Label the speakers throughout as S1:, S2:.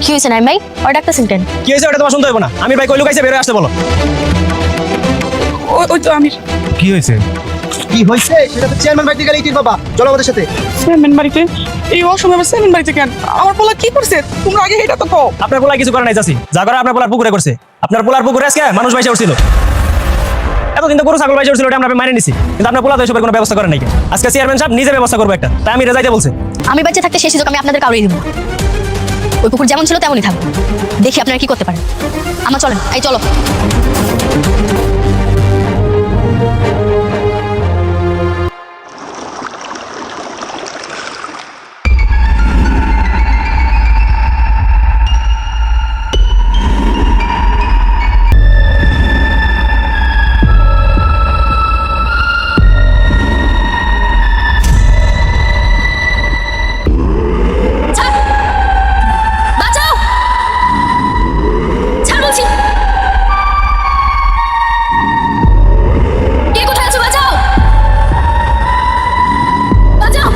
S1: কি হয়েছে নাই ভাই? ওর ডাক্তারছেন কেন?
S2: কি হয়েছে ওটা তোমার শুনতে হবে না। আমির ভাই কই লুকাইছে, বের হয়ে আসতে বলো।
S3: ওই তো আমির।
S4: কি হয়েছে?
S5: কি হয়েছে সেটা তো চেয়ারম্যান বাড়িতে গেলে ইটির বাবা, চলো আমাদের সাথে।
S3: চেয়ারম্যান বাড়িতে? এই অসময় আবার চেয়ারম্যান বাড়িতে কেন? আমার পোলা কি করছে তোমরা আগে এটা তো কও।
S2: আপনার পোলা কিছু করে নাই চাচি, যা করে আপনার পোলার পুকুরে করছে। আপনার পোলার পুকুরে আজকে মানুষ বাইসে উঠছিল। এতদিন তো গরু ছাগল বাইসে উঠছিল, ওটা আমরা মাইনে নিছি, কিন্তু আপনার পোলা তো এসবের কোনো ব্যবস্থা করেন নাই। আজকে চেয়ারম্যান সাহেব নিজে ব্যবস্থা করবো একটা, তাই আমি রেজাইতে বলছে।
S1: আমি বাচ্চা থাকতে সেই সুযোগ আমি আপনাদের কাউরেই দিব না। ওই পুকুর যেমন ছিল তেমনই থাকবে। দেখি আপনারা কি করতে পারেন। আমার চলেন, এই চলো। বাঁচাও! ছাড় বলছি। কে কোথায় আছো? বাঁচাও! বাঁচাও!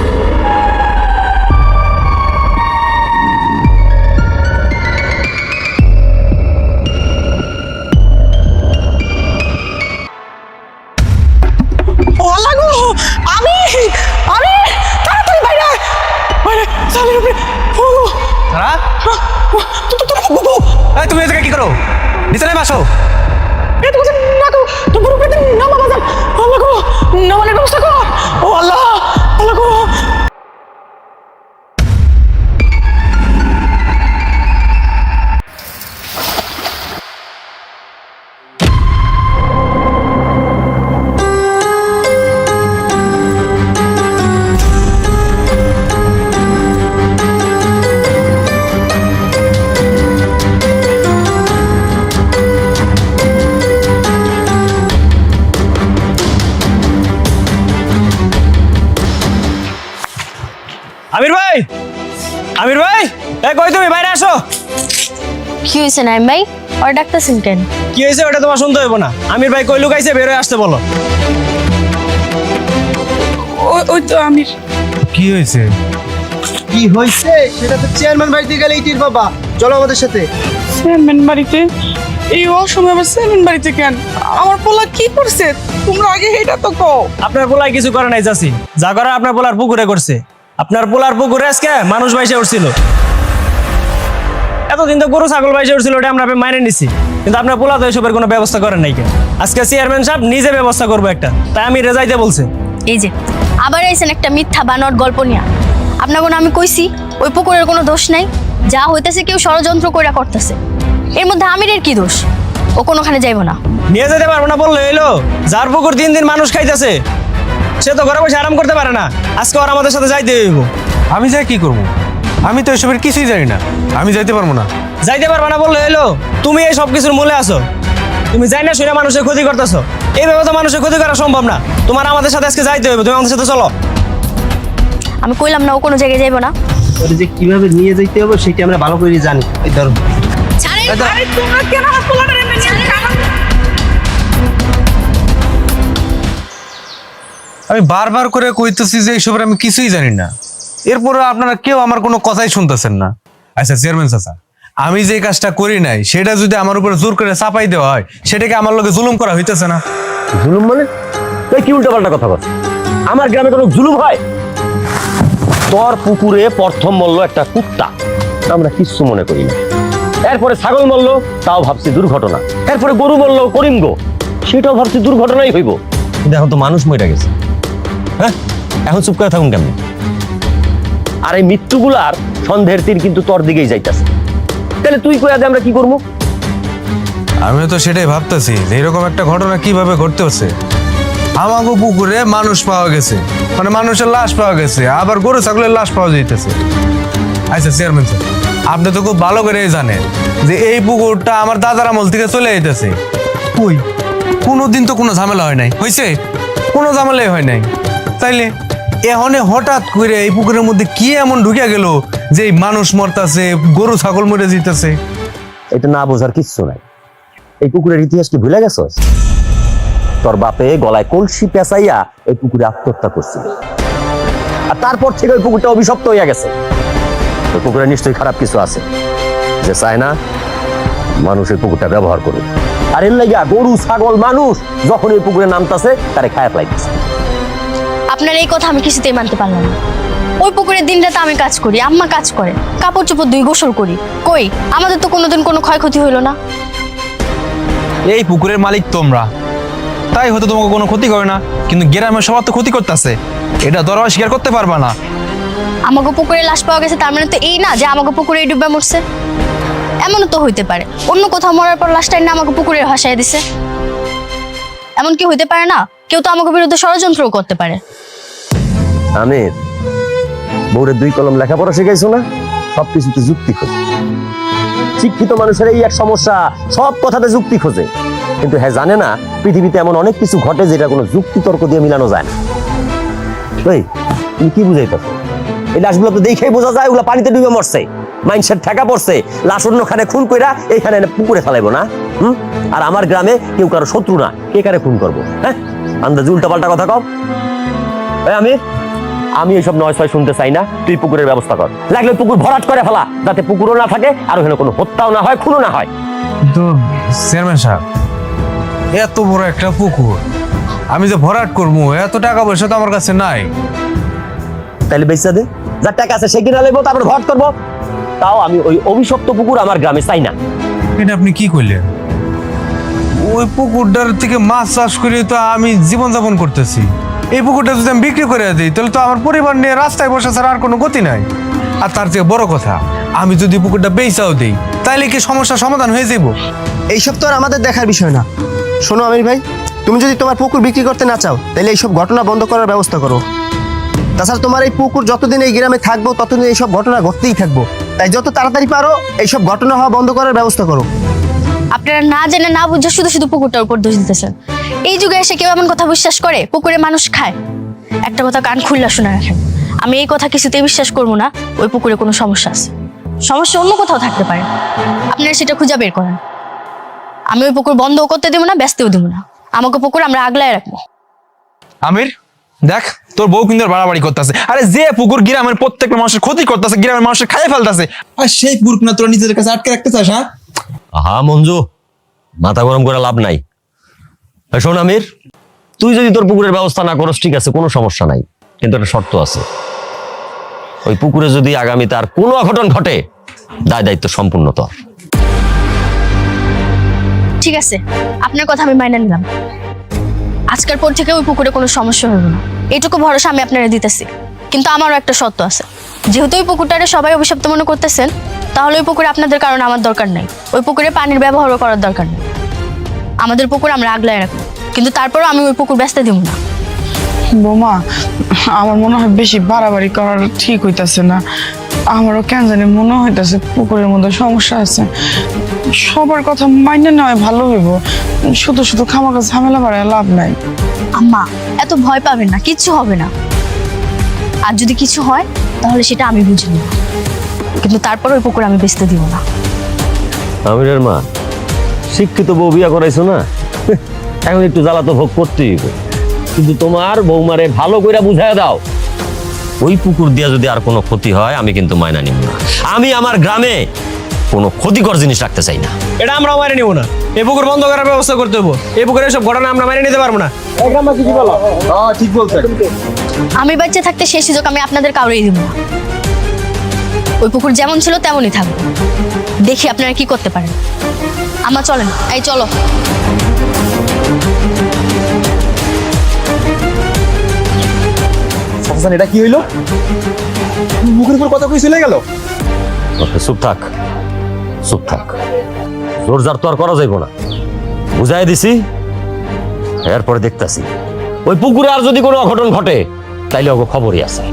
S3: ও আল্লাহ গো, আমি তাড়াতাড়ি বাইরে আয়। বাইরে চালের উপরে ও
S4: তারা
S3: তো
S4: এই তুমি এদিকে কি করো? নিচে নেমে আসো।
S3: এটা কথা না গো, তোমার উপরে নামা বাজান। আল্লাহ গো, নামানোর ব্যবস্থা কর। ও আল্লাহ, আল্লাহ গো।
S2: আমির ভাই, আমির ভাই, এই কই তুমি? বাইরে আসো।
S1: কি হয়েছে নাই ভাই? ওর ডাক্তারছেন কেন?
S2: কি হয়েছে ওটা তোমার শুনতে হবে না। আমির ভাই কই লুকাইছে, বের হয়ে আসতে বলো।
S3: ওই তো আমির।
S4: কি হয়েছে?
S5: কি হয়েছে সেটা তো চেয়ারম্যান বাড়িতে গেলে ইটির বাবা, চলো আমাদের সাথে।
S3: চেয়ারম্যান বাড়িতে? এই অসময় আবার চেয়ারম্যান বাড়িতে কেন? আমার পোলা কি করছে তোমরা আগে এটা তো কও।
S2: আপনার পোলাই কিছু করে নাই চাচি, যা করে আপনার পোলার পুকুরে করছে। আপনার পোলার পুকুরে আজকে মানুষ বাইসে উঠছিল। এতদিন তো গরু ছাগল বাইসে উঠছিল, ওটা আমরা মাইনে নিছি, কিন্তু আপনার পোলা তো এসবের কোনো ব্যবস্থা করেন নাই। আজকে চেয়ারম্যান সাহেব নিজে ব্যবস্থা করবো একটা, তাই আমি রেজাইতে বলছে।
S1: এই যে আবার আইছেন একটা মিথ্যা বানোয়ার গল্প নিয়ে। আপনার কোনো আমি কইছি ওই পুকুরের কোনো দোষ নাই। যা হইতেছে কেউ ষড়যন্ত্র কইরা করতেছে। এর মধ্যে আমিরের কি দোষ? ও কোনোখানে যাইবো না।
S2: নিয়ে যেতে পারবো না বললে এলো? যার পুকুর দিন দিন মানুষ খাইতেছে, সে তো ঘরে বসে আরাম করতে পারে না। আজকে ওর আমাদের সাথে যাইতে হইব।
S4: আমি যাই কি করবো? আমি তো এসবের কিছুই জানি না, আমি যাইতে পারবো না।
S2: যাইতে পারবা না বললে এলো? তুমি এই সব কিছুর মূলে আছো। তুমি যাই না শুনে মানুষের ক্ষতি করতেছো। এইভাবে তো মানুষের ক্ষতি করা সম্ভব না। তোমার আমাদের সাথে আজকে যাইতে হবে, তুমি আমাদের সাথে চলো।
S1: আমি কইলাম না ও কোনো জায়গায় যাইবো না।
S5: ওর যে কিভাবে নিয়ে যেতে হবে সেটা আমরা ভালো করে জানি। এই ধরো,
S1: ছাড়েন।
S3: আরে তোমরা কেন আমার পোলাটা এমনি নিয়ে খারাপ?
S4: আমি বারবার করে কইতেছি যে এইসবের আমি কিছুই জানি না, এরপরে আপনারা কেউ আমার কোনো কথাই শুনতেছেন না। আচ্ছা চেয়ারম্যান চাচা, আমি যে কাজটা করি নাই সেটা যদি আমার উপরে জোর করে চাপাই দেওয়া হয়, সেটাকে আমার লোকে জুলুম করা হইতেছে না?
S6: জুলুম মানে? তুই কি উল্টাপাল্টা কথা বল? আমার গ্রামে কোনো জুলুম হয়? তোর পুকুরে প্রথম মরল একটা কুত্তা, আমরা কিচ্ছু মনে করি না। এরপরে ছাগল মরলো, তাও ভাবছি দুর্ঘটনা। এরপরে গরু মরলো করিমগো, সেটাও ভাবছি দুর্ঘটনাই হইব। কিন্তু এখন তো মানুষ মরে গেছে। হ্যাঁ, এখন চুপ করে থাকুন কেমন? আর এই মৃত্যুগুলার সন্দেহের তীর কিন্তু তোর দিকেই যাইতেছে। তাহলে তুই কইয়া দে আমরা কি করবো?
S4: আমিও তো সেটাই ভাবতেছি যে এরকম একটা ঘটনা কিভাবে ঘটতে হচ্ছে। আমাগো পুকুরে মানুষ পাওয়া গেছে, মানে মানুষের লাশ পাওয়া গেছে, আবার গরু ছাগলের লাশ পাওয়া যাইতেছে। আচ্ছা চেয়ারম্যান স্যার, আপনি তো খুব ভালো করে জানেন যে এই পুকুরটা আমার দাদার আমল থেকে চলে যাইতেছে। কই কোনোদিন তো কোনো ঝামেলা হয় নাই, হয়েছে? কোনো ঝামেলাই হয় নাই। তাইলে এখন হঠাৎ করে এই পুকুরের মধ্যে কি এমন ঢুকে গেল যে এই মানুষ মরতেছে, গরু ছাগল মরে যেতেছে?
S6: এটা না বোঝার কিচ্ছু নাই। এই পুকুরের ইতিহাস কি ভুলে গেছস? তোর বাপে গলায় কলসি পেঁচাইয়া এই পুকুরে আত্মহত্যা করছিল, আর তারপর থেকে ওই পুকুরটা অভিশপ্ত হইয়া গেছে। ওই পুকুরে নিশ্চয়ই খারাপ কিছু আছে, সে চায় না মানুষের পুকুরটা ব্যবহার করুক। আর এর লাগিয়া গরু ছাগল মানুষ যখন এই পুকুরে নামতাছে তারে খায়া ফেলাইতেছে।
S1: আপনার এই কথা আমি কিছুতেই মানতে পারলাম না। ওই পুকুরে দিন রাতে আমি কাজ করি, আম্মা কাজ করে, কাপড় চোপড় ধুই, গোসল করি, কই আমাদের তো কোনোদিন কোনো ক্ষয়ক্ষতি হইলো না।
S7: এই পুকুরের মালিক তোমরা, তাই হয়তো তোমাকে কোনো ক্ষতি করে না, কিন্তু গ্রামের সবার তো ক্ষতি করতেছে, এটা তোরা স্বীকার করতে পারবা না।
S1: আমাকে পুকুরে লাশ পাওয়া গেছে তার মানে তো এই না যে আমাকে পুকুরে ডুবে মরছে। এমনও তো হইতে পারে অন্য কোথাও মরার পর লাশটা এনে আমাকে পুকুরে ভাসায় দিছে। এমন কি হইতে পারে না? কেউ তো আমাকে বিরুদ্ধে ষড়যন্ত্রও করতে পারে।
S6: আমির, বউরে 2 কলম লেখাপড়া শিখাইছো না? সবকিছুতে যুক্তি খোঁজে। শিক্ষিত মানুষের এই এক সমস্যা, সব কথাতে যুক্তি খোঁজে, কিন্তু হ্যাঁ জানে না পৃথিবীতে এমন অনেক কিছু ঘটে যেটা কোনো যুক্তি তর্ক দিয়ে মিলানো যায় না। এই তুমি কি বুঝাইতেছো? এই লাশগুলো তো দেখেই বোঝা যায় ওগুলো পানিতে ডুবে মরছে, মাইনসের ঠেকা পড়ছে, লাশ অন্যখানে খুন কইরা এইখানে পুকুরে ফেলাইবো না? আর আমার গ্রামে কেউ কারো শত্রু না, কে কারে খুন করবো? হ্যাঁ, আন্দাজে উল্টা পাল্টা কথা কও। আমি এইসব 9-6 শুনতে চাই না। তুই পুকুরের ব্যবস্থা কর, লাগলে পুকুর ভরাট করে ফেলা, যাতে পুকুরও না থাকে আর ওখানে কোনো হত্যাও না হয়, খুনও না হয়।
S4: কিন্তু চেয়ারম্যান সাহেব, এত বড় একটা পুকুর আমি যে ভরাট করবো, এত টাকা পয়সা তো আমার কাছে নাই।
S6: তাহলে বেচা দে, যার টাকা আছে সে কিনা লেবো, তারপর ভরাট করবো। তাও আমি ওই অভিশপ্ত পুকুর আমার গ্রামে চাই না।
S4: এটা আপনি কি করলেন? ওই পুকুরটার থেকে মাছ চাষ করে তো আমি জীবনযাপন করতেছি। এই পুকুরটা যদি আমি বিক্রি করে দিই তাহলে তো আমার পরিবার নিয়ে রাস্তায় বসে ছাড়া আর কোনো গতি নাই। আর তার থেকে বড় কথা, আমি যদি পুকুরটা বেচাও দিই তাহলে কি সমস্যার সমাধান হয়ে যাব?
S5: এইসব তো আর আমাদের দেখার বিষয় না। শোনো আমির ভাই, তুমি যদি তোমার পুকুর বিক্রি করতে না চাও তাহলে এইসব ঘটনা বন্ধ করার ব্যবস্থা করো। তাছাড়া তোমার এই পুকুর যতদিন এই গ্রামে থাকবো ততদিন এইসব ঘটনা ঘটতেই থাকবো। তাই যত তাড়াতাড়ি পারো এইসব ঘটনা হওয়া বন্ধ করার ব্যবস্থা করো।
S1: আপনারা না জেনে না বুঝে শুধু শুধু পুকুরটার উপর দোষ দিতেছেন। এই যুগে এসে কেউ এমন কথা বিশ্বাস করে? পুকুরে মানুষ খায়। একটা কথা কান খুললা শুনে রাখেন, আমি এই কথা কিছুতেই বিশ্বাস করবো না ওই পুকুরে কোনো সমস্যা আছে। সমস্যা অন্য কোথাও থাকতে পারে, আপনারা সেটা খুঁজে বের করেন। আমি ওই পুকুর বন্ধও করতে দেবো না, ব্যস্তেও দেবো না। আমাকে পুকুর আমরা আগলায় রাখবো।
S7: আমির দেখ, তোর বউ কিন্তু আর বাড়াবাড়ি করতেছে। আরে যে পুকুর গ্রামের প্রত্যেকটা মানুষের ক্ষতি করতেছে, গ্রামের মানুষের খাইয়ে ফেলতেছে, আর সেই পুকুর না তোরা নিজেদের কাছে আটকে রাখতে চাস? হ্যাঁ
S6: আহা মঞ্জু, মাথা গরম করে লাভ নাই। শোন আমির, তুই যদি তোর পুকুরের ব্যবস্থা না করস ঠিক আছে, কোনো সমস্যা নাই, কিন্তু একটা শর্ত আছে। ওই পুকুরে যদি আগামীতে আর কোনো অঘটন ঘটে, দায় দায়িত্ব সম্পূর্ণ তোর।
S1: ঠিক আছে, আপনার কথা আমি মাইনে নিলাম। আজকের পর থেকে ওই পুকুরে কোনো সমস্যা হবে না, এইটুকু ভরসা আমি আপনারা দিতেছি। কিন্তু আমারও একটা শর্ত আছে। যেহেতু ওই পুকুরটারে সবাই অভিশপ্ত মনে করতেছেন, তাহলে ওই পুকুরে আপনাদের কারণে আমার দরকার নাই। ওই পুকুরে পানির ব্যবহারও করার দরকার নেই। আমাদের পুকুর আমরা আগলায় রাখবো, কিন্তু তারপরও আমি ওই পুকুর বেচতে দিব না।
S3: বৌমা, আমার মনে হয় বেশি বাড়াবাড়ি করার ঠিক হইতাছে না। আমারও কেন জানি মনে হইতাছে পুকুরের মধ্যে সমস্যা আছে। সবার কথা মাইনে নেওয়া ভালো হইব, শুধু শুধু খামাখা ঝামেলা বাড়ায় লাভ নাই।
S1: আম্মা, এত ভয় পাবেন না, কিচ্ছু হবে না। আর যদি কিছু হয় তাহলে সেটা আমি বুঝে নেব, কিন্তু তারপর ওই পুকুর আমি বেচতে দিব না।
S6: আমিরের মা, শিক্ষিত বউ বিয়া করাইছো না, এখন একটু জ্বালা তো ভোগ করতেই হবে। কিন্তু তোমার বৌমারে ভালো করে বুঝায় দাও, ওই পুকুর দিয়া যদি আর কোনো ক্ষতি হয় আমি কিন্তু মাইনা নিব না। আমি আমার গ্রামে কোনো ক্ষতিকর জিনিস রাখতে চাই না।
S2: এটা আমরাও মাইনে নিব না। এই পুকুর বন্ধ করার ব্যবস্থা করতে হবো। এই পুকুরের সব ঘটনা আমরা মাইনে নিতে পারবো না।
S5: ঠিক বলছেন।
S1: আমি বাচ্চা থাকতে সেই সুযোগ আমি আপনাদের কাউরেই দিব না। ওই পুকুর যেমন ছিল তেমনই থাকবে। দেখি আপনারা কি করতে পারেন। আমার চলেন, এই চলো।
S7: এটা কি হইলো? মুখের উপর কথা কই চলে গেল?
S6: চুপ থাক, চুপ থাক। জোর জার তো আর করা যাইব না, বুঝাই দিছি। এরপরে দেখতাছি ওই পুকুরে আর যদি কোনো অঘটন ঘটে তাইলে ওকে খবরই আছে।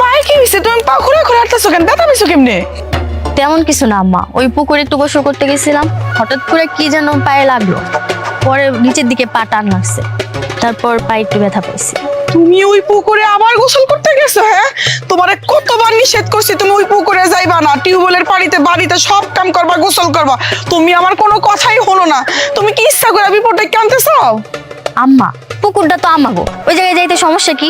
S3: পায়ে কি হয়েছে? তুমি পা ঘুরে ঘুরে হাঁটতেছো কেন? ব্যথা পেয়েছো কেমনে?
S1: তেমন কিছু না আম্মা, ওই পুকুরে একটু গোসল করতে গেছিলাম, হঠাৎ করে কি যেন পায়ে লাগলো, পরে নিচের দিকে পা টান লাগছে, তারপর পায়ে একটু ব্যথা পেয়েছি।
S3: তুমি ওই পুকুরে আবার গোসল করতে গেছো? হ্যাঁ, তোমারে কতবার নিষেধ করছি তুমি ওই পুকুরে যাইবা না, টিউবওয়েলের পানিতে বাড়িতে সব কাম করবা, গোসল করবা, তুমি আমার কোনো কথাই হলো না। তুমি কি ইচ্ছা করে বিপদে আনতে চাও?
S1: আম্মা, পুকুরটা তো আমাগো, ওই জায়গায় যাইতে সমস্যা কি?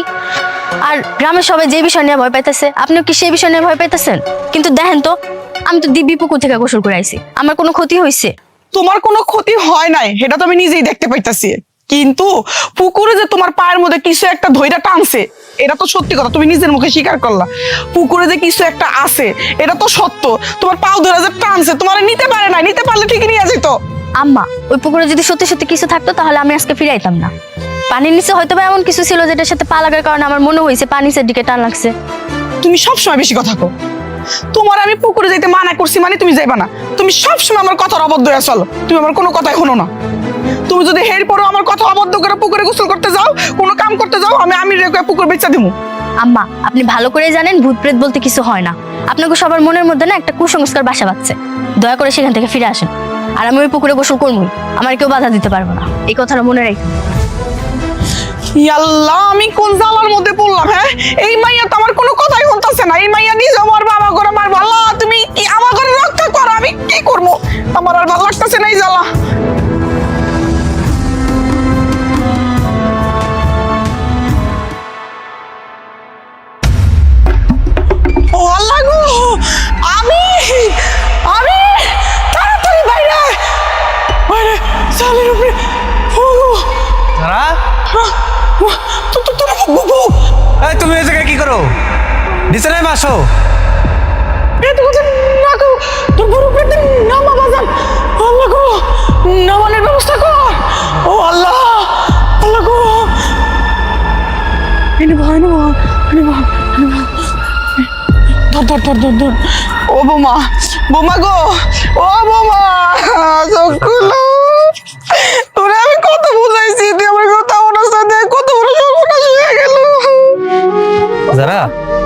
S1: আর গ্রামের সবাই যে বিষয় নিয়ে ভয় পাইতেছে, আপনিও কি সেই বিষয় নিয়ে ভয় পাইতেছেন? কিন্তু দেখেন তো, আমি তো দিব্যি পুকুর থেকে গোসল করে আইছি, আমার কোনো ক্ষতি হয়েছে?
S3: তোমার কোনো ক্ষতি হয় নাই, এটা তো আমি নিজেই দেখতে পাইতাছি, কিন্তু পুকুরে যে তোমার পায়ের মধ্যে কিছু একটা ধইরা টানছে, এটা তো সত্যি কথা, তুমি নিজের মুখে স্বীকার করলা। পুকুরে যে কিছু একটা আছে, এটা তো সত্য। তোমার পাও ধরে যে টানছে, তোমার নিতে পারে না, নিতে পারলে ঠিকই নিয়ে যেত।
S1: আম্মা, ওই পুকুরে যদি সত্যি সত্যি কিছু থাকতো তাহলে আমি আজকে ফিরে আইতাম না। পানির নিচে হয়তো বা এমন কিছু ছিল যেটার সাথে পা লাগার কারণে আমার মনে হয়েছে পানি নিচের দিকে টান লাগছে।
S3: তুমি সবসময় বেশি কথা কও। তোমার আমি পুকুরে যাইতে মানা করছি মানে তুমি যাইবা না। তুমি সবসময় আমার কথার অবদ্ধ হয়ে চলো, তুমি আমার কোনো কথাই শোনো না। তুমি যদি হের পরেও আমার কথা অবদ্ধ করে পুকুরে গোসল করতে যাও, কোনো কাম করতে যাও, আমি রেখে পুকুর বেচা দিমু।
S1: আম্মা, আপনি ভালো করে জানেন ভূত প্রেত বলতে কিছু হয় না। আপনাকে সবার মনের মধ্যে না একটা কুসংস্কার বাসা বাঁধছে। দয়া করে সেখান থেকে ফিরে আসেন, আর আমি ওই পুকুরে গোসল করবই, আমার কেউ বাধা দিতে পারবো না, এই কথাটা মনে রাখবেন।
S3: আল্লাহ, আমি কোন জালার মধ্যে পড়লাম? হ্যাঁ, এই মাইয়া তো আমার কোনো কথাই শুনতেছে না। এই মাইয়া নিজে আমার বাবা করে মারবো। আল্লাহ, তুমি কি আমার ঘরে রক্ষা করো, আমি কি করবো? আমার আর ভালো লাগতেছে না এই জ্বালা। ও আল্লাহ গো, আমি তাড়াতাড়ি বাইরে বাইরে চালের উপরে। ও গো,
S4: যারা এই তুমি এই জায়গায় কি করো? নিচে নেমে আসো।
S3: তোর বড় পেটে নামা বাজান। আল্লাহ গো, নামানোর ব্যবস্থা কর। ও আল্লাহ, আল্লাহ গো, এনে ভয় না, ধর। ও বোমা গো, ও বোমা, চোখগুলো তোরে আমি কত বুঝাইছি, তুই আমার কথা মনে সাথে কত বড় সর্বনাশ হয়ে গেল।
S4: যারা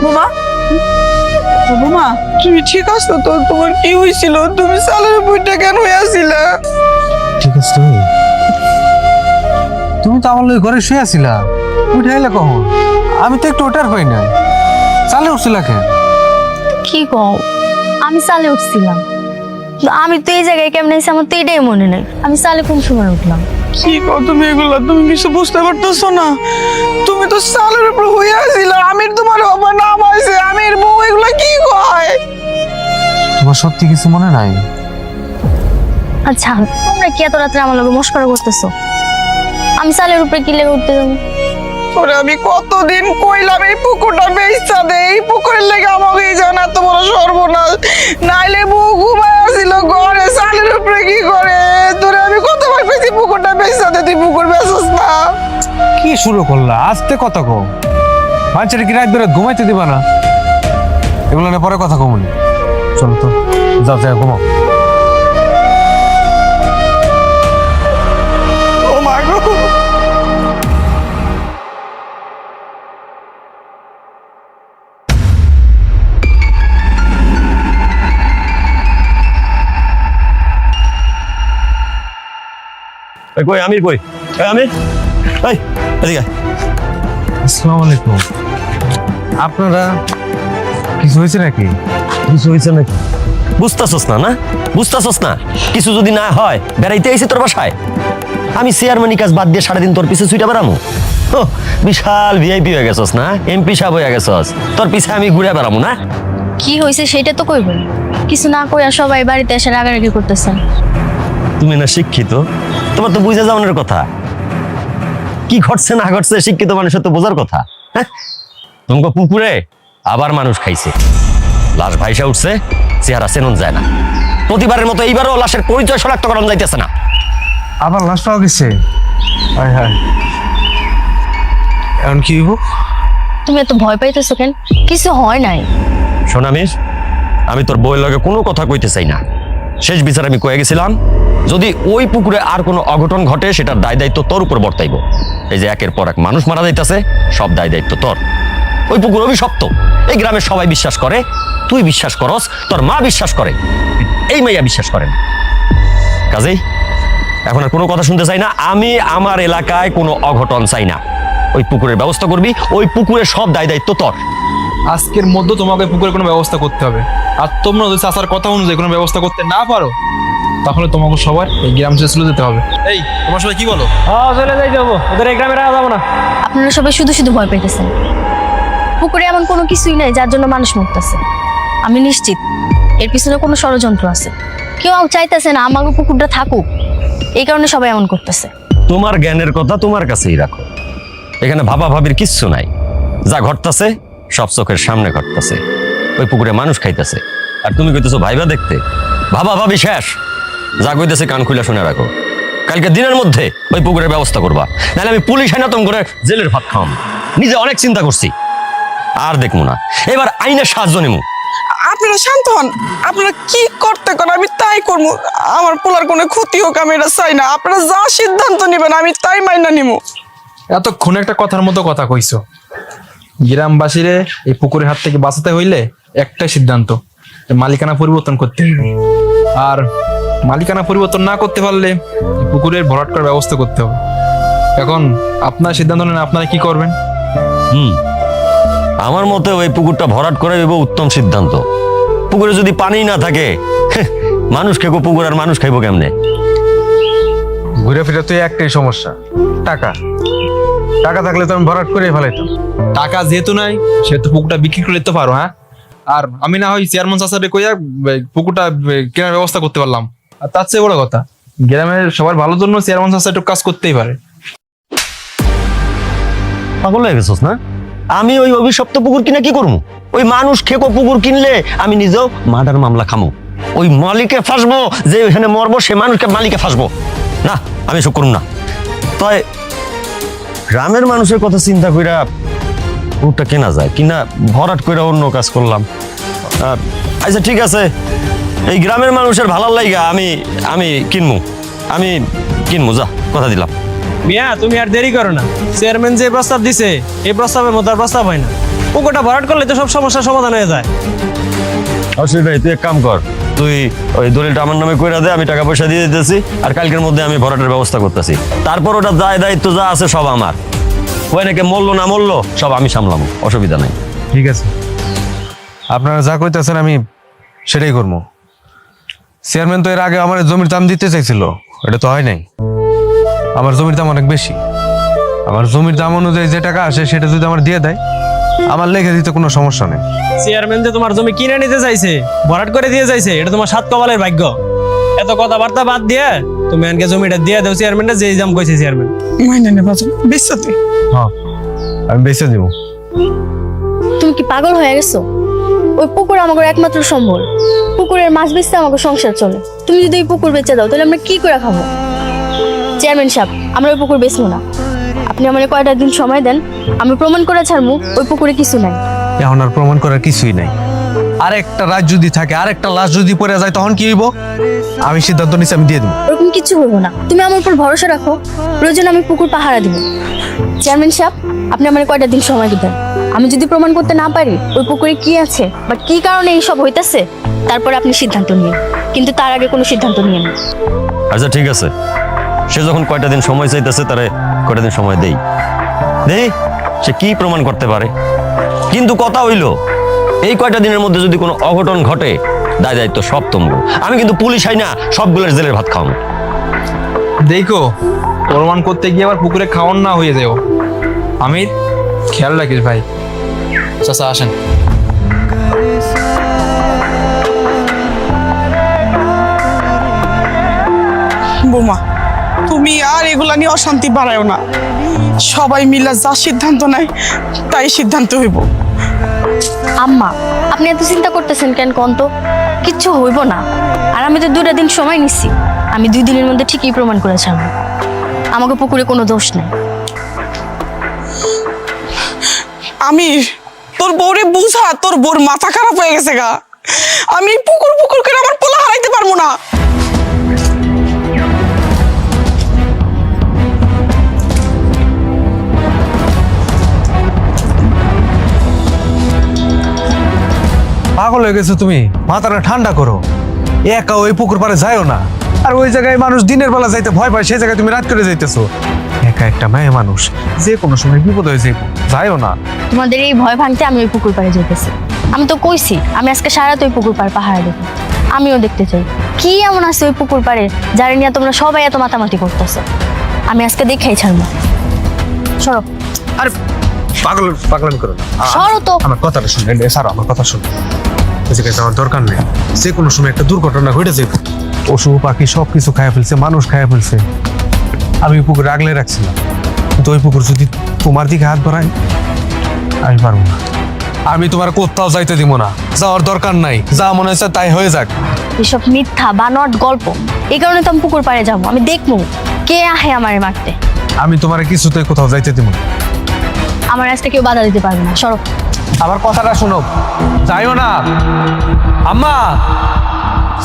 S3: বোমা, বোমা, তুমি ঠিক আছো তো? তোমার কি হয়েছিল? তুমি সালের বইটা কেন হয়ে আসিলা?
S4: ঠিক আছে তুমি তো আমার ঘরে শুয়ে আছিলা, উঠে আইলা কখন? আমি তো একটু ওঠার পাই না। চালে উঠছিলা কেন?
S1: কি কও, আমি সালে উঠছিলাম, কিন্তু আমি তো এই জায়গায় কেমন আছি আমার তো এটাই মনে নেই। আমি সালে কোন সময় উঠলাম?
S3: কি কও তুমি এগুলা? তুমি কিছু বুঝতে পারতেছো না? তুমি তো সালের উপর হয়ে আসিলা, আমির তোমার বাবা নাম আছে, আমির বউ, এগুলা কি কয়?
S4: তোমার সত্যি কিছু মনে নাই?
S1: আচ্ছা, তোমরা কি এত রাত্রে আমার লগে মস্করা করতেছো? আমি সালের উপরে কি লেগে উঠতে যাবো?
S3: ওরে আমি কতদিন কইলাম এই পুকুরটা বেচা দে, এই পুকুরের লেগে আমাকে এই জানা এত বড় সর্বনাশ। নাইলে বউ ঘুমায় আসিল ঘরে, সালের উপরে কি করে? তোরে আমি কতবার কইছি পুকুরটা বেচা দে, তুই পুকুর বেচস না।
S4: কি শুরু করলা? আস্তে কথা কও, মানুষের কি রাত বেরাত ঘুমাইতে দিবা না? এগুলো নিয়ে পরে কথা কমনি। চলো তো, যাও যাও ঘুমাও।
S3: ও মা গো,
S6: কই আমির, কই আমির, এই এদিকে আয়।
S4: আসসালামু আলাইকুম। আপনারা কিছু হয়েছে নাকি?
S6: কিছু হয়েছে নাকি? বুঝতেছস না? বুঝতেছস না? কিছু যদি না হয়, বেড়াইতে আইছি তোর বাসায়, আমি চেয়ারম্যানি কাজ বাদ দিয়ে সারাদিন তোর পিছে ছুটে বেড়ামু? বিশাল ভিআইপি হয়ে গেছস না, এমপি সাহেব হয়ে গেছস, তোর পিছে আমি ঘুরে বেড়ামু না?
S1: কি হয়েছে সেটা তো কইবেন, কিছু না কইয়া সবাই বাড়িতে এসে রাগারাগি করতেছেন।
S6: তুমি না শিক্ষিত, তোমার তো বুঝে যাওয়ানোর কথা। কি ঘটছে না ঘটছে শিক্ষিত মানুষের তো বোঝার কথা। হ্যাঁ, তোমাকে পুকুরে আবার মানুষ খাইছে, লাশ ভাইসা উঠছে, চেহারা চেনন যায় না। প্রতিবারের মতো এইবারও লাশের পরিচয় শনাক্তকরণ যাইতেছে না।
S4: আবার লাশ পাওয়া গেছে? হায় হায়, এখন কি হইব?
S1: তুমি এত ভয় পাইতেছো কেন? কিছু হয় নাই।
S6: সোনামির, আমি তোর বউয়ের লগে কোনো কথা কইতে চাই না। শেষ বিচার আমি কয়ে গেছিলাম, যদি ওই পুকুরে আর কোনো অঘটন ঘটে সেটার দায় দায়িত্ব তোর উপর বর্তাইব। এই যে একের পর এক মানুষ মারা যাইতেছে, সব দায় দায়িত্ব তোর। ওই পুকুর অভিশপ্ত। এই গ্রামের সবাই বিশ্বাস করে, তুই বিশ্বাস করস, তোর মা বিশ্বাস করে, এই মাইয়া বিশ্বাস করে না। কাজেই এখন আর কোনো কথা শুনতে চাই না। আমি আমার এলাকায় কোনো অঘটন চাই না। ওই পুকুরের ব্যবস্থা করবি, ওই পুকুরের সব দায় দায়িত্ব তোর।
S7: আজকের মধ্যে তোমাকে পুকুরে কোনো ব্যবস্থা করতে হবে। আর তোমরা যদি চাচার কথা অনুযায়ী কোনো ব্যবস্থা করতে না পারো, তাহলে তোমাকে সবার এই গ্রাম ছেড়ে চলে যেতে হবে। এই তোমার সবাই কি বলো?
S2: হ্যাঁ চলে যাই যাবো, ওদের এই গ্রামে রাখা যাবো না।
S1: আপনারা সবাই শুধু শুধু ভয় পেতেছেন। পুকুরে এমন কোনো কিছুই নাই যার জন্য মানুষ মরতেছে। আমি নিশ্চিত এর পিছনে কোনো ষড়যন্ত্র আছে। কেউ চাইতেছে না আমার পুকুরটা থাকুক, এই কারণে সবাই এমন করতেছে।
S6: তোমার জ্ঞানের কথা তোমার কাছেই রাখো। এখানে ভাবা ভাবির কিচ্ছু নাই। যা ঘটতেছে সব চোখের সামনে ঘটতেছে। ওই পুকুরে মানুষ খাইতেছে, আর তুমি কইতেছো ভাইবা দেখতে। ভাবা ভাবি শেষ। যা কইতেছে কান খুলে শুনে রাখো। কালকে দিনের মধ্যে ওই পুকুরের ব্যবস্থা করবা, নাহলে আমি পুলিশ আইনাতম করে জেলের ভাত খাওয়াম। নিজে অনেক চিন্তা করছি, আর দেখবো না। এবার আইনের সাহায্য নেবো।
S3: আপনারা শান্ত হন, আপনারা কি করতে করেন আমি তাই করবো। আমার পোলার কোনো ক্ষতি হোক আমি এটা চাই না। আপনারা যা সিদ্ধান্ত নেবেন আমি তাই মাইনা নিব।
S7: এতক্ষণ একটা কথার মতো কথা কইছো। গ্রামবাসীরে এই পুকুরের হাত থেকে বাঁচাতে হইলে একটাই সিদ্ধান্ত, মালিকানা পরিবর্তন করতে হবে। আর মালিকানা পরিবর্তন না করতে পারলে এই পুকুরের ভরাট করার ব্যবস্থা করতে হবে। এখন আপনার সিদ্ধান্ত নেন, আপনারা কি করবেন?
S6: আমার মতে ওই পুকুরটা ভরাট করে দেবো উত্তম সিদ্ধান্ত। পুকুরে যদি পানি না থাকে, মানুষ খেবো পুকুর, আর মানুষ খাইবো কেমনে?
S4: ঘুরে ফিরে তো একটাই সমস্যা, টাকা। টাকা থাকলে তো আমি ভরাট করে ফেলাইতাম।
S7: টাকা যেহেতু নাই সেহেতু পুকুরটা বিক্রি করে দিতে পারো। হ্যাঁ, আর আমি না হয় চেয়ারম্যান চাচারে কইয়া পুকুরটা কেনার ব্যবস্থা করতে পারলাম। আর তার চেয়ে বড় কথা, গ্রামের সবার ভালোর জন্য চেয়ারম্যান চাচা একটু কাজ করতেই পারে।
S6: পাগল হয়ে গেছস না? আমি ওই অভিশপ্ত পুকুর কিনে কি করবো? ওই মানুষ খেকো পুকুর কিনলে আমি নিজেও মার্ডার মামলা খামো। ওই মালিকে ফাঁসবো, যে ওইখানে মরবো সে মানুষকে মালিকে ফাঁসবো না। আমি এসব করুম না। তাই গ্রামের মানুষের কথা চিন্তা কইরা পুকুরটা কেনা যায় কিনা, ভরাট কইরা অন্য কাজ করলাম। আচ্ছা ঠিক আছে, এই গ্রামের মানুষের ভালো লাইগা আমি কিনবো, যা কথা দিলাম।
S2: মিয়া তুমি আর দেরি করো না। চেয়ারম্যান যে প্রস্তাব দিছে এই প্রস্তাবের মতো আর প্রস্তাব হয় না। পুকুরটা ভরাট করলে তো সব সমস্যার সমাধান হয়ে যায়।
S6: অবশ্যই ভাই, তুই এক কাম কর, তুই ওই দলিলটা আমার নামে কইরা দে, আমি টাকা পয়সা দিয়ে দিতেছি, আর কালকের মধ্যে আমি ভরাটের ব্যবস্থা করতেছি। তারপর ওটা দায় দায়িত্ব যা আছে সব আমার। ওই নাকি মরলো না মরলো সব আমি সামলামো, অসুবিধা নাই।
S4: ঠিক আছে, আপনারা যা কইতেছেন আমি সেটাই করবো। চেয়ারম্যান তো এর আগে আমার জমির দাম দিতে চাইছিল, এটা তো হয় নাই। আমার জমির দাম অনেক বেশি। আমার জমির দাম অনুযায়ী যে টাকা আসে সেটা যদি আমার দিয়ে দেয়, আমার লেখে দিতে কোনো সমস্যা নেই।
S2: চেয়ারম্যান যে তোমার জমি কিনে নিতে চাইছে, ভরাট করে দিয়ে চাইছে, এটা তোমার সাত কপালের ভাগ্য। এত কথাবার্তা বাদ দিয়ে তুমি আনকে জমিটা দিয়ে দাও চেয়ারম্যানটা, যেই দাম কইছে চেয়ারম্যান।
S3: মাইনা নেবা বিশ্বাসে।
S4: হ্যাঁ, আমি বেঁচে দিব।
S1: তুমি কি পাগল হয়ে গেছো? ওই পুকুর আমাদের একমাত্র সম্বল। পুকুরের মাছ বেচতে আমাকে সংসার চলে। তুমি যদি এই পুকুর বেচে দাও তাহলে আমরা কি করে খাবো? চেয়ারম্যান সাহেব, আমরা ওই পুকুর বেচবো না। আপনি আমার কয়টা দিন সময় দেন, আমি প্রমাণ করে ছাড়বো ওই পুকুরে কিছু নাই।
S4: এখন আর প্রমাণ করার কিছুই নাই। আরেকটা রাত যদি থাকে, আরেকটা লাশ যদি পড়ে যায়, তখন কি হইব? আমি সিদ্ধান্ত নিচ্ছি, আমি দিয়ে দিব।
S1: ওরকম কিছু হইব না। তুমি আমার উপর ভরসা রাখো, প্রয়োজন আমি পুকুর পাহারা দিব। চেয়ারম্যান সাহেব, আপনি আমার কয়টা দিন সময় দিবেন। আমি যদি প্রমাণ করতে না পারি ওই পুকুরে কি আছে বা কি কারণে এইসব হইতাছে, তারপরে আপনি সিদ্ধান্ত নিন। কিন্তু তার আগে কোনো সিদ্ধান্ত নিয়েন না।
S6: আচ্ছা ঠিক আছে, সে যখন কয়টা দিন সময় চাইতেছে, তারে কয়টা দিন সময় দেই, সে কি প্রমাণ করতে পারে। কিন্তু কথা হইল, এই কয়টা দিনের মধ্যে যদি কোনো অঘটন ঘটে, দায় দায়িত্ব সব তোমরা। আমি কিন্তু পুলিশ আই না সবগুলোর জেলের ভাত খাওয়াবো।
S7: দেখো, প্রমাণ করতে গিয়ে আবার পুকুরে খাওয়ান না হয়ে যাও। আমির, খেয়াল রাখিস ভাই। চাচা আসেন।
S3: বোমা, তুমি আর এগুলা নিয়ে অশান্তি বাড়ায়ও না। সবাই মিলে যা সিদ্ধান্ত নেয় তাই সিদ্ধান্ত হইব।
S1: আম্মা, আপনি এত চিন্তা করতেছেন কেন কোন? তো কিচ্ছু হইব না। আর আমি তো 2টা দিন সময় নিচ্ছি। আমি 2 দিনের মধ্যে ঠিকই প্রমাণ করে ছাড়বো আমাকে পুকুরে কোনো দোষ নাই।
S3: আমি তোর বউরে বুঝা, তোর বউর মাথা খারাপ হয়ে গেছে গা। আমি পুকুর পুকুর করে আমার পোলা হারাইতে পারবো না।
S4: পাগল হয়ে গেছো তুমি? মাথাটা ঠান্ডা করো। একা ওই পুকুর পাড়ে যাইও না। আর ওই জায়গায় মানুষ দিনের বেলা যাইতে ভয় পায়, সেই জায়গায় তুমি রাত করে যাইতেছো। একা একটা মেয়ে মানুষ, যে কোনো সময় বিপদ হয়ে যাইব, যাইও না।
S1: তোমাদের এই ভয় ভাঙতে আমি ওই পুকুর পাড়ে যেতেছি। আমি তো কইছি আমি আজকে সারা রাত ওই পুকুর পাড় পাহারা দেবো। আমিও দেখতে চাই কি এমন আছে ওই পুকুর পাড়ে যারা নিয়ে তোমরা সবাই এত মাতামাতি করতেছো। আমি আজকে দেখেই ছাড়বো। সরো
S4: আর পাগলামি করো না।
S1: সরো তো।
S4: আমার কথাটা শুনে স্যার, আমার কথা শুনে ওই জায়গায় যাওয়ার দরকার নেই। যে কোনো সময় একটা দুর্ঘটনা ঘটে যাইব। পশু পাখি সবকিছু খাইয়া ফেলছে, মানুষ খাইয়া ফেলছে। আমি ওই পুকুরে আগলে রাখছিলাম, কিন্তু ওই পুকুর যদি তোমার দিকে হাত বাড়ায়, আমি পারবো না। আমি তোমার কোথাও যাইতে দিব না। যাওয়ার দরকার নাই, যা মনে হচ্ছে তাই হয়ে যাক।
S1: এসব মিথ্যা বানোয়াট গল্প। এই কারণে তো আমি পুকুর পাড়ে যাবো। আমি দেখবো কে আহে আমারে মারতে।
S4: আমি তোমার কিছুতে কোথাও যাইতে দিব না।
S1: আমার আজকে কেউ বাধা দিতে পারবে না। সরো।
S4: আমার কথাটা শোনো, যাইও না আম্মা,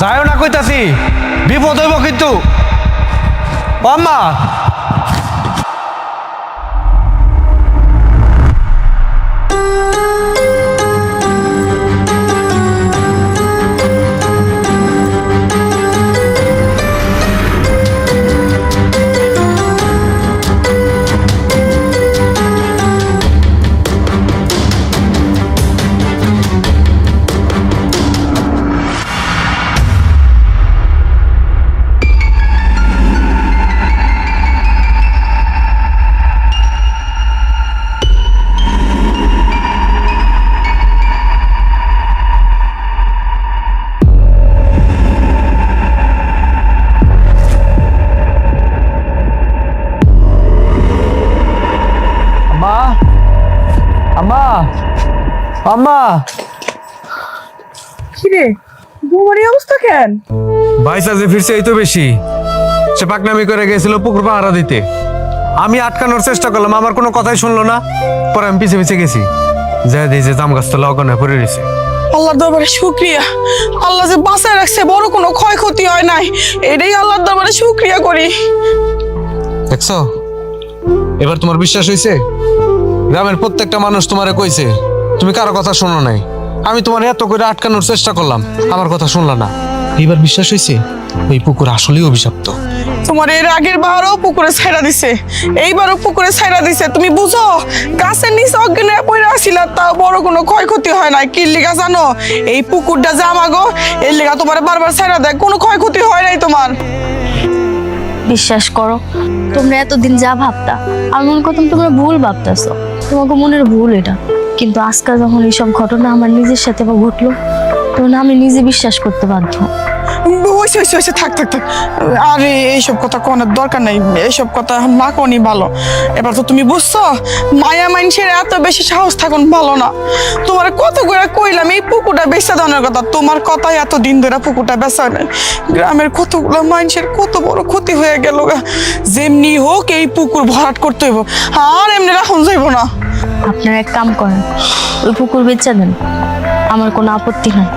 S4: যাইও না কইতাছি, বিপদ হইব কিন্তু। ও আম্মা, আম্মা, আম্মা,
S3: কিরে তোমার এই অবস্থা কেন?
S4: ভাইসা যে ফিরছে এই তো বেশি। সে পাকনামি করে গেছিল পুকুর পাহারা দিতে। আমি আটকানোর চেষ্টা করলাম, আমার কোনো কথাই শুনলো না। পরে আমি পিছে পিছে গেছি, যাই দেখি যে জাম গাছতলা অজ্ঞান হয়ে পড়ে রয়েছে।
S3: আল্লাহর দরবারে শুকরিয়া, আল্লাহ যে বাঁচায় রাখছে, বড় কোনো ক্ষয়ক্ষতি হয় নাই, এটাই আল্লাহর দরবারে শুকরিয়া করি।
S4: দেখছো, এবার তোমার বিশ্বাস হয়েছে? গ্রামের প্রত্যেকটা মানুষ তোমারে কইছে, তুমি কারো কথা শোনো নাই। আমি তোমার এত করে আটকানোর চেষ্টা করলাম, আমার কথা শুনলা না। এবার বিশ্বাস হয়েছে ওই পুকুর আসলেই অভিশপ্ত।
S3: তোমার এর আগের বারও পুকুরে ছাইড়া দিছে, এইবারও পুকুরে ছাইড়া দিছে। তুমি বুঝো, গাছের নিচে অজ্ঞান হয়ে পড়ে আসিলা, তাও বড় কোনো ক্ষয়ক্ষতি হয় নাই। কি লিগা জানো? এই পুকুরটা যে আমাগো, এর লিগা তোমার বারবার ছাইড়া দেয়, কোনো ক্ষয়ক্ষতি হয় নাই তোমার।
S1: বিশ্বাস করো, তোমরা এতদিন যা ভাবতা আমি মনে করতাম তোমরা ভুল ভাবতেছো। তোমাকে মনের ভুল এটা। কিন্তু আজকাল যখন এইসব ঘটনা আমার নিজের সাথে ঘটলো, তখন আমি নিজে বিশ্বাস করতে বাধ্য।
S3: হয়েছে হয়েছে হয়েছে, থাক থাক থাক। আরে এইসব কথা কোনের দরকার নাই, এইসব কথা এখন না কোনি ভালো। এবার তো তুমি বুঝছো, মায়া মানুষের এত বেশি সাহস থাকুন ভালো না। তোমার কত করে কইলাম এই পুকুরটা বেচা দেওয়ার কথা, তোমার কথাই এত দিন ধরে পুকুরটা বেচা নাই। গ্রামের কতগুলো মানুষের কত বড় ক্ষতি হয়ে গেল। যেমনি হোক এই পুকুর ভরাট করতে হইব, আর এমনি রাখুন যাইব না।
S1: আপনারা এক কাম করেন, ওই পুকুর বেচা দেন, আমার কোনো আপত্তি নাই।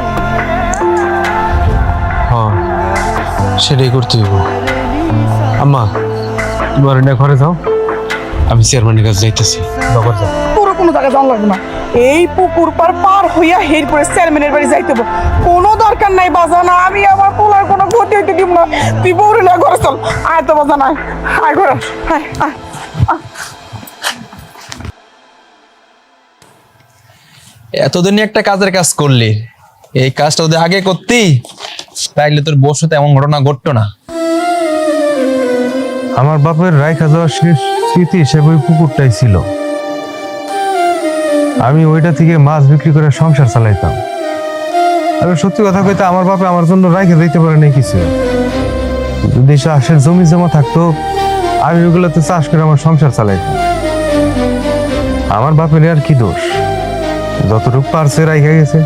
S4: হ্যাঁ, সেটাই করতে হইব। আম্মা, তোমার না ঘরে যাও, আমি চেয়ারম্যানের কাছে যাইতেছি। নগর যাও।
S3: পুরো কোনো জায়গায় যাওয়া লাগবে না, এই পুকুর পার হইয়া হের করে চেয়ারম্যানের বাড়ি যাইতে হবে। কোনো দরকার নাই বাজানা, আমি আমার পোলার কোনো ক্ষতি হইতে দিব না। তুই বউরে না ঘরে চল, আয় তো বাজানা, আয় ঘরে আয় আয়।
S7: এতদিনই একটা কাজের কাজ করলি, এই কাজটা ওদের আগে করতি, তাইলে তোর বসতে এমন ঘটনা ঘটতো না।
S4: আমার বাপের রাইখা যাওয়ার শেষ স্মৃতি হিসেবে ওই পুকুরটাই ছিল। আমি ওইটা থেকে মাছ বিক্রি করে সংসার চালাইতাম। আমি সত্যি কথা কইতে, আমার বাপে আমার জন্য রাইখা দিতে পারে নাই কিছু। যদি চাষের জমি জমা থাকতো, আমি ওগুলোতে চাষ করে আমার সংসার চালাইতাম। আমার বাপের আর কি দোষ, যতটুকু পারছে রাইখা গেছে।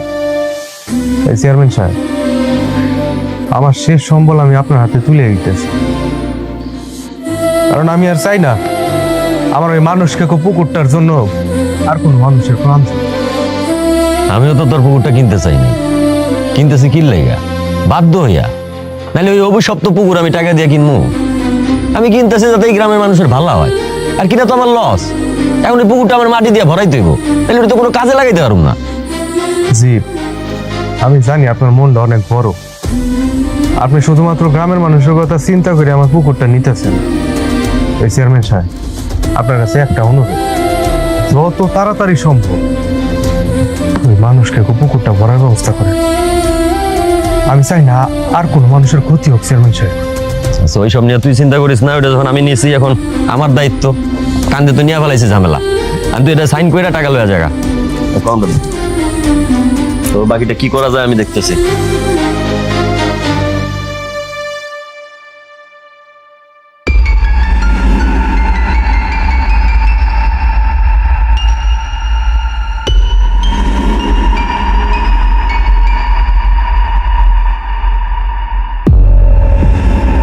S4: এই চেয়ারম্যান সাহেব, আমার শেষ সম্বল আমি আপনার হাতে তুলে দিতেছি। কারণ আমি আর চাই না আমার ওই মানুষকে পুকুরটার জন্য আর কোন মানুষের প্রাণ।
S6: আমিও তো তোর পুকুরটা কিনতে চাই না, কিনতেছি কিন লাইগা বাধ্য হইয়া, নাহলে ওই অভিশপ্ত পুকুর আমি টাকা দিয়ে কিনবো? আমি কিনতেছি যাতে এই গ্রামের মানুষের ভালো হয়, আর কিনা তো আমার লস। এখন এই পুকুরটা আমার মাটি দিয়ে ভরাই তৈব, তাহলে ওটা তো কোনো কাজে লাগাইতে পারবো না।
S4: জি, আমি জানি আপনার মনটা অনেক বড়। আপনি শুধুমাত্র গ্রামের মানুষের কথা চিন্তা করে আমার পুকুরটা নিতেছেন। এই চেয়ারম্যান সাহেব, আপনার কাছে একটা অনুরোধ, যত তাড়াতাড়ি সম্ভব ওই মানুষকে পুকুরটা ভরার ব্যবস্থা করেন। আমি চাই না আর কোনো মানুষের ক্ষতি হোক চেয়ারম্যান সাহেব।
S6: আচ্ছা, ওইসব নিয়ে তুই চিন্তা করিস না, ওইটা যখন আমি নিয়েছি এখন আমার দায়িত্ব। কান্দে তো নিয়ে ফেলাইছি ঝামেলা, আমি তো এটা সাইন করে টাকা লওয়া জায়গা। তো বাকিটা কি করা যায় আমি দেখতেছি।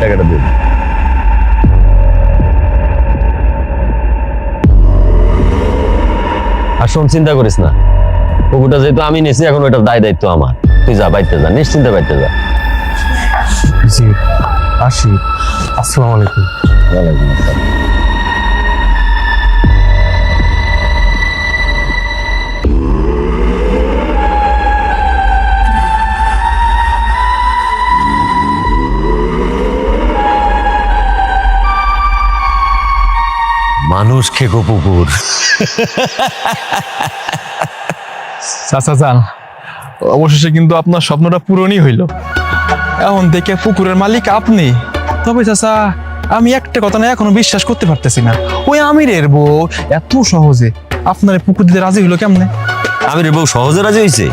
S6: টাকাটা দিন। আর শোন, চিন্তা করিস না, পুকুরটা যেহেতু আমি নিয়েছি এখন ওইটার দায় দায়িত্ব আমার। তুই যা, বাইতে যা, নিশ্চিন্তে বাইতে যা।
S4: জি আসি, আসসালামু আলাইকুম।
S6: ওয়ালাইকুম আসসালাম। মানুষ খেকো পুকুর।
S7: চাচা যান, অবশেষে কিন্তু আপনার স্বপ্নটা পূরণই হইল। এখন থেকে পুকুরের মালিক আপনি। তবে চাচা, আমি একটা কথা না এখনো বিশ্বাস করতে পারতেছি না, ওই আমিরের বউ এত সহজে আপনার পুকুর দিতে রাজি হইলো কেমনে?
S6: আমির বউ সহজে রাজি হয়েছে?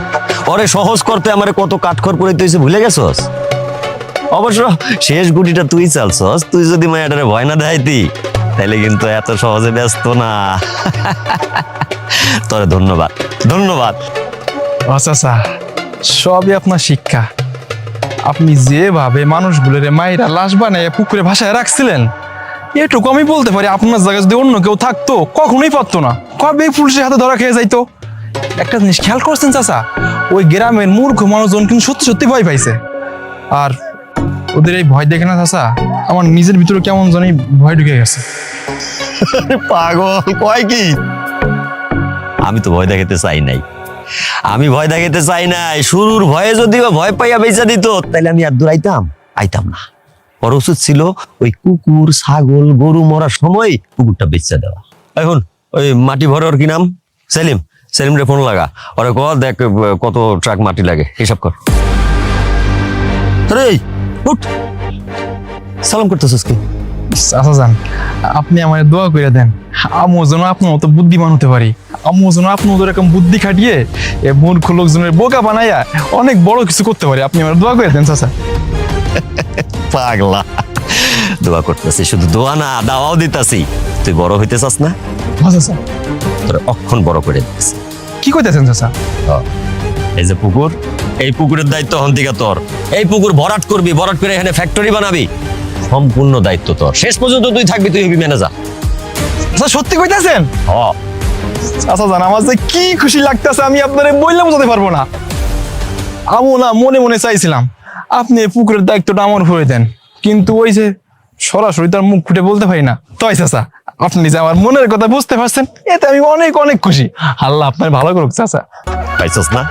S6: ওরে সহজ করতে আমারে কত কাঠখড় করে তুই ভুলে গেছস? অবশ্য শেষ গুটিটা তুই চালছস। তুই যদি মায়াটারে ভয় না দেখাইতি তাইলে কিন্তু এত সহজে ব্যস্ত না। তোরে ধন্যবাদ, ধন্যবাদ।
S7: আচ্ছা আচ্ছা, সবই আপনার শিক্ষা। আপনি যেভাবে মানুষগুলোর মায়েরা লাশ বানায় পুকুরে ভাসায় রাখছিলেন, এটুকু আমি বলতে পারি আপনার জায়গায় যদি অন্য কেউ থাকতো কখনোই পারতো না, কবে পুলিশের হাতে ধরা খেয়ে যাইতো। একটা জিনিস খেয়াল করছেন চাচা, ওই গ্রামের মূর্খ মানুষজন কিন্তু সত্যি সত্যি ভয় পাইছে। আর ওদের এই ভয় দেখে না চাচা, আমার নিজের ভিতরে কেমন জানি ভয় ঢুকে গেছে।
S6: পাগল কয় কি? আমি তো ভয় দেখাতে চাই নাই, আমি ভয় দেখাতে চাই নাই। শুরুর ভয়ে যদি ভয় পাইয়া বেঁচে দিত তাহলে আমি আর দূরাইতাম আইতাম না। ওর উচিত ছিল ওই কুকুর, ছাগল, গরু মরার সময় কুকুরটা বেঁচে দেওয়া। এখন ওই মাটি ভরার কি নাম? সেলিম, সেলিম রে ফোন লাগা, ওরে কল, দেখ কত ট্রাক মাটি লাগে, হিসাব কর। রে উঠ, সালাম করতেছিস কি?
S7: চাচা যান, আপনি আমার দোয়া করে দেন, আমিও যেন আপনার মতো বুদ্ধিমান হতে পারি। আমিও যেন আপনার মতো এরকম বুদ্ধি খাটিয়ে এ মূর্খ লোকজনের বোকা বানাইয়া অনেক বড় কিছু করতে পারি। আপনি আমার দোয়া করে দেন চাচা।
S6: পাগলা, দোয়া করতেছি, শুধু দোয়া না দাওয়াও দিতাছি। তুই বড় হইতে চাস না?
S7: চাচা
S6: তোর অক্ষণ বড় করে দিতেছি।
S7: কি কইতেছেন চাচা?
S6: এই যে পুকুর, এই পুকুরের দায়িত্ব হন্তিকা তোর। এই পুকুর ভরাট করবি, ভরাট করে এখানে ফ্যাক্টরি বানাবি, সম্পূর্ণ দায়িত্ব তোর। শেষ পর্যন্ত তুই থাকবি, তুই হবি ম্যানেজার।
S7: চাচা সত্যি কইতেছেন?
S6: হ্যাঁ।
S7: চাচা জান, আমার যে কি খুশি লাগতেছে আমি আপনারে বললে বোঝাতে পারবো না। আমও না মনে মনে চাইছিলাম আপনি এই পুকুরের দায়িত্বটা আমার হয়ে দেন, কিন্তু ওই যে সরাসরি তার মুখ ফুটে বলতে পারি না। তাই চাচা, আপনি যে আমার মনের কথা বুঝতে পারছেন, এতে আমি অনেক অনেক খুশি। আল্লাহ আপনার ভালো করুক চাচা।
S6: পাইছস না?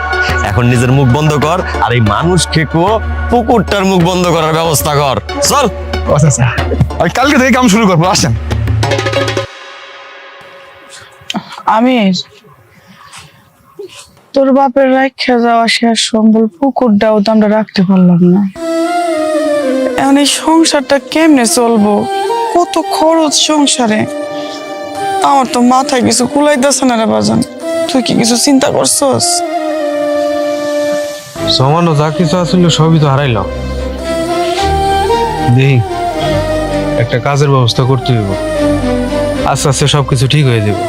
S6: এখন নিজের মুখ বন্ধ কর, আর এই মানুষ খেকো পুকুরটার মুখ বন্ধ করার ব্যবস্থা কর। চল।
S7: আচ্ছা, আমি কালকে থেকে কাম শুরু করবো, আসেন।
S3: আমির, তোর বাপের রাখা যাওয়া শেষ সম্বল পুকুরটাও তো আমরা রাখতে পারলাম না। এখন এই সংসারটা কেমনে চলবো? কত খরচ সংসারে, আমার তো মাথায় কিছু কুলাইতেছে না রে বাজান। তুই কি কিছু চিন্তা করছস?
S4: সামান্য যা কিছু আসলে সবই তো হারাইলাম। দেখি একটা কাজের ব্যবস্থা করতে হইব, আস্তে আস্তে সবকিছু ঠিক হয়ে যাবে।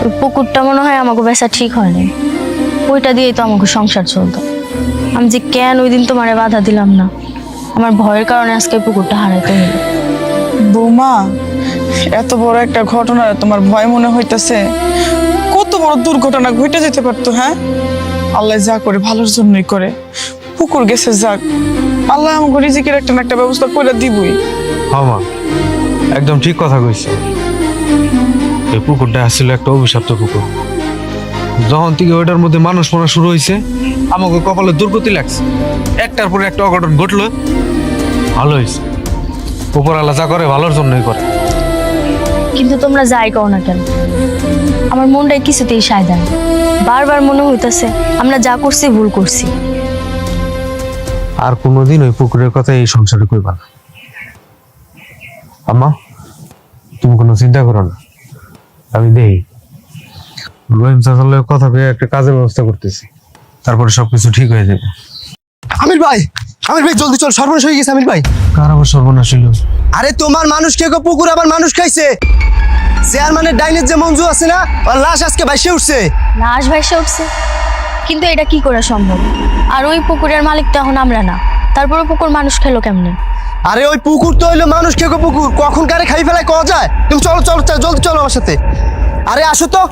S1: ওই পুকুরটা মনে হয় আমাকে বেচা ঠিক হয়নি, ওইটা দিয়েই তো আমাকে সংসার চলতো। আমি যে কেন ওই দিন তোমারে বাধা দিলাম না, আমার ভয়ের কারণে আজকে পুকুরটা হারাইতে হলো।
S3: বৌমা, এত বড় একটা ঘটনা তোমার ভয় মনে হইতেছে? কত বড় দুর্ঘটনা ঘটে যেতে পারতো। হ্যাঁ, আল্লাহ যা করে ভালোর জন্যই করে। পুকুর গেছে যাক, আল্লাহ আমাকে রিজিকের একটা না একটা ব্যবস্থা করে দিবই।
S4: হ্যাঁ মা, একদম ঠিক কথা কইছে। এই পুকুরটা আসলে একটা অভিশপ্ত পুকুর, যখন থেকে ওইটার মধ্যে মানুষ মরা শুরু হয়েছে আমাকে কপালে দুর্গতি লাগছে, একটার পরে একটা অঘটন ঘটলো। ভালো হয়েছে, উপরওয়ালা যা করে ভালোর জন্যই করে।
S1: কিন্তু তোমরা যাই কও না কেন, আমার মনটাই কিছুতেই সায় দেয় না। বারবার মনে হইতাছে আমরা যা করছি ভুল করছি।
S4: আর কোনোদিন ওই পুকুরের কথা এই সংসারে কইবা না। আম্মা, তুমি কোনো চিন্তা করো না, আমি দেই রহিম চাচার কথা কয়ে একটা কাজের ব্যবস্থা করতেছি, তারপরে সবকিছু ঠিক হয়ে যাবে।
S5: আমির ভাই, আমির ভাই জলদি চল, সর্বনাশ হয়ে গেছে আমির ভাই।
S4: কার আবার সর্বনাশ হইল?
S5: আরে তোমার মানুষ খেয়ে পুকুর আবার মানুষ খাইছে। চেয়ারম্যানের ডাইনের যে মঞ্জু আছে না, ওর লাশ আজকে ভাইসে উঠছে।
S1: লাশ ভাইসা উঠছে, কিন্তু এটা কি করে সম্ভব? আর ওই পুকুরের মালিক তো এখন আমরা না, তারপরে পুকুর মানুষ খেলো কেমনে?
S5: আরে ওই পুকুর তো হইলো মানুষ খেয়ে পুকুর, কখন কারে খাই ফেলায় কওয়া যায়? তুমি চলো চলো চলো, জলদি চলো আমার সাথে। আরে আসো তো।